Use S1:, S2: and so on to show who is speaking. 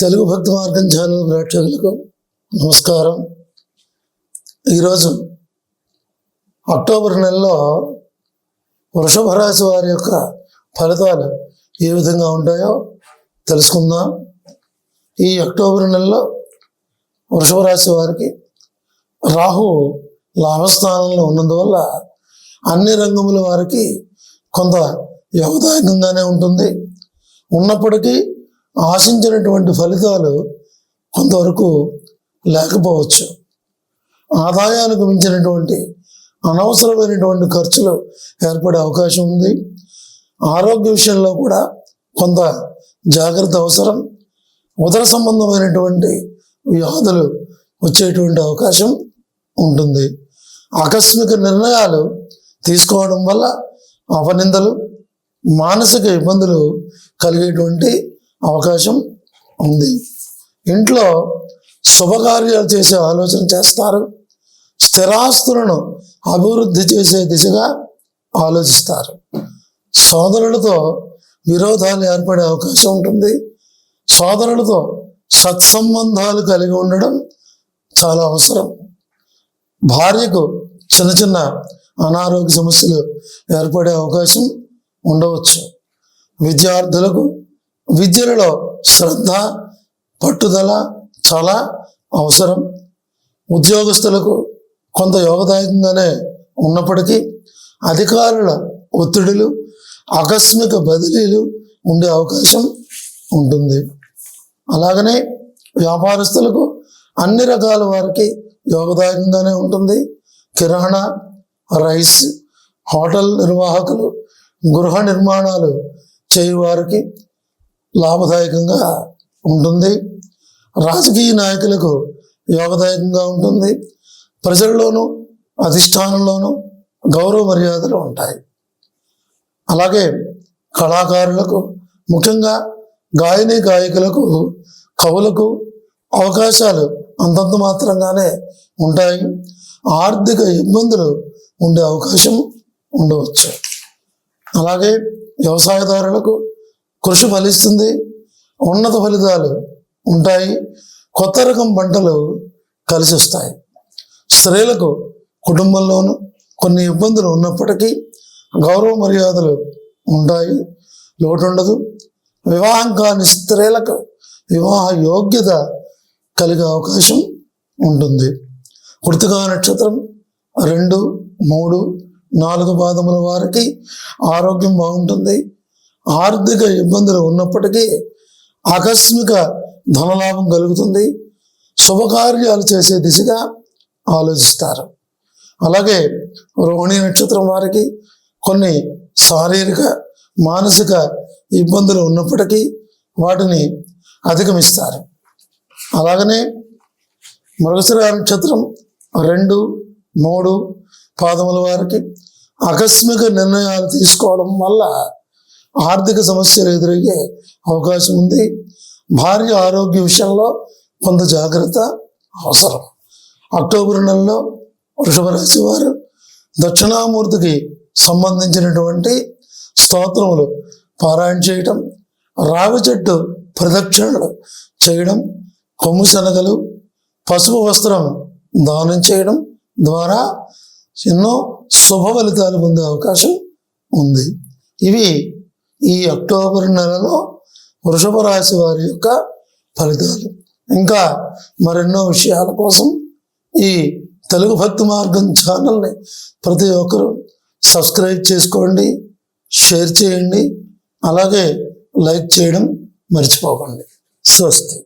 S1: తెలుగు భక్తి మార్గం ఛానల్ ప్రేక్షకులకు నమస్కారం. ఈరోజు అక్టోబర్ నెలలో వృషభ రాశి వారి యొక్క ఫలితాలు ఏ విధంగా ఉంటాయో తెలుసుకుందాం. ఈ అక్టోబర్ నెలలో వృషభ రాశి వారికి రాహు లాభస్థానంలో ఉన్నందువల్ల అన్ని రంగముల వారికి కొంత యోగదాయకంగానే ఉంటుంది. ఉన్నప్పటికీ ఆశించినటువంటి ఫలితాలు కొంతవరకు లేకపోవచ్చు. ఆదాయానికి మించినటువంటి అనవసరమైనటువంటి ఖర్చులు ఏర్పడే అవకాశం ఉంది. ఆరోగ్య విషయంలో కూడా కొంత జాగ్రత్త అవసరం. ఉదర సంబంధమైనటువంటి వ్యాధులు వచ్చేటువంటి అవకాశం ఉంటుంది. ఆకస్మిక నిర్ణయాలు తీసుకోవడం వల్ల అపనిందలు, మానసిక ఇబ్బందులు కలిగేటువంటి అవకాశం ఉంది. ఇంట్లో శుభకార్యాలు చేసే ఆలోచన చేస్తారు. స్థిరాస్తులను అభివృద్ధి చేసే దిశగా ఆలోచిస్తారు. సోదరులతో విరోధాలు ఏర్పడే అవకాశం ఉంటుంది. సోదరులతో సత్సంబంధాలు కలిగి ఉండడం చాలా అవసరం. భార్యకు చిన్న చిన్న అనారోగ్య సమస్యలు ఏర్పడే అవకాశం ఉండవచ్చు. విద్యార్థులకు విద్యలలో శ్రద్ధ, పట్టుదల చాలా అవసరం. ఉద్యోగస్తులకు కొంత యోగదాయకంగానే ఉన్నప్పటికీ అధికారుల ఒత్తిడులు, ఆకస్మిక బదిలీలు ఉండే అవకాశం ఉంటుంది. అలాగనే వ్యాపారస్తులకు అన్ని రకాల వారికి యోగదాయకంగానే ఉంటుంది. కిరాణా, రైస్, హోటల్ నిర్వాహకులు, గృహ నిర్మాణాలు చేయువారికి లాభదాయకంగా ఉంటుంది. రాజకీయ నాయకులకు యోగదాయకంగా ఉంటుంది. ప్రజల్లోనూ అధిష్టానంలోనూ గౌరవ మర్యాదలు ఉంటాయి. అలాగే కళాకారులకు, ముఖ్యంగా గాయని గాయకులకు, కవులకు అవకాశాలు అంతంత మాత్రంగానే ఉంటాయి. ఆర్థిక ఇబ్బందులు ఉండే అవకాశం ఉండవచ్చు. అలాగే వ్యవసాయదారులకు కృషి ఫలిస్తుంది. ఉన్నత ఫలితాలు ఉంటాయి. కొత్త రకం పంటలు కలిసి వస్తాయి. స్త్రీలకు కుటుంబంలోనూ కొన్ని ఇబ్బందులు ఉన్నప్పటికీ గౌరవ మర్యాదలు ఉంటాయి, లోటు ఉండదు. వివాహం కాని స్త్రీలకు వివాహ యోగ్యత కలిగే అవకాశం ఉంటుంది. కృత్తికా నక్షత్రం 2, 3, 4 పాదముల వారికి ఆరోగ్యం బాగుంటుంది. ఆర్థిక ఇబ్బందులు ఉన్నప్పటికీ ఆకస్మిక ధనలాభం కలుగుతుంది. శుభకార్యాలు చేసే దిశగా ఆలోచిస్తారు. అలాగే రోహిణి నక్షత్రం వారికి కొన్ని శారీరక, మానసిక ఇబ్బందులు ఉన్నప్పటికీ వాటిని అధిగమిస్తారు. అలాగనే మృగశిర నక్షత్రం 2, 3 పాదముల వారికి ఆకస్మిక నిర్ణయాలు తీసుకోవడం వల్ల ఆర్థిక సమస్యలు ఎదురయ్యే అవకాశం ఉంది. భార్య ఆరోగ్య విషయంలో కొంత జాగ్రత్త అవసరం. అక్టోబర్ నెలలో వృషభ రాశి వారు దక్షిణామూర్తికి సంబంధించినటువంటి స్తోత్రములు పారాయణ చేయటం, రావి చెట్టు ప్రదక్షిణలు చేయడం, కొమ్ము శనగలు, పసుపు వస్త్రం దానం చేయడం ద్వారా ఎన్నో శుభ ఫలితాలు పొందే అవకాశం ఉంది. ఇవి ఈ అక్టోబర్ నెలలో వృషభ రాశి వారి యొక్క ఫలితాలు. ఇంకా మరెన్నో విషయాల కోసం ఈ తెలుగు భక్తి మార్గం ఛానల్ని ప్రతి ఒక్కరూ సబ్స్క్రైబ్ చేసుకోండి, షేర్ చేయండి, అలాగే లైక్ చేయడం మర్చిపోకండి. స్వస్తి.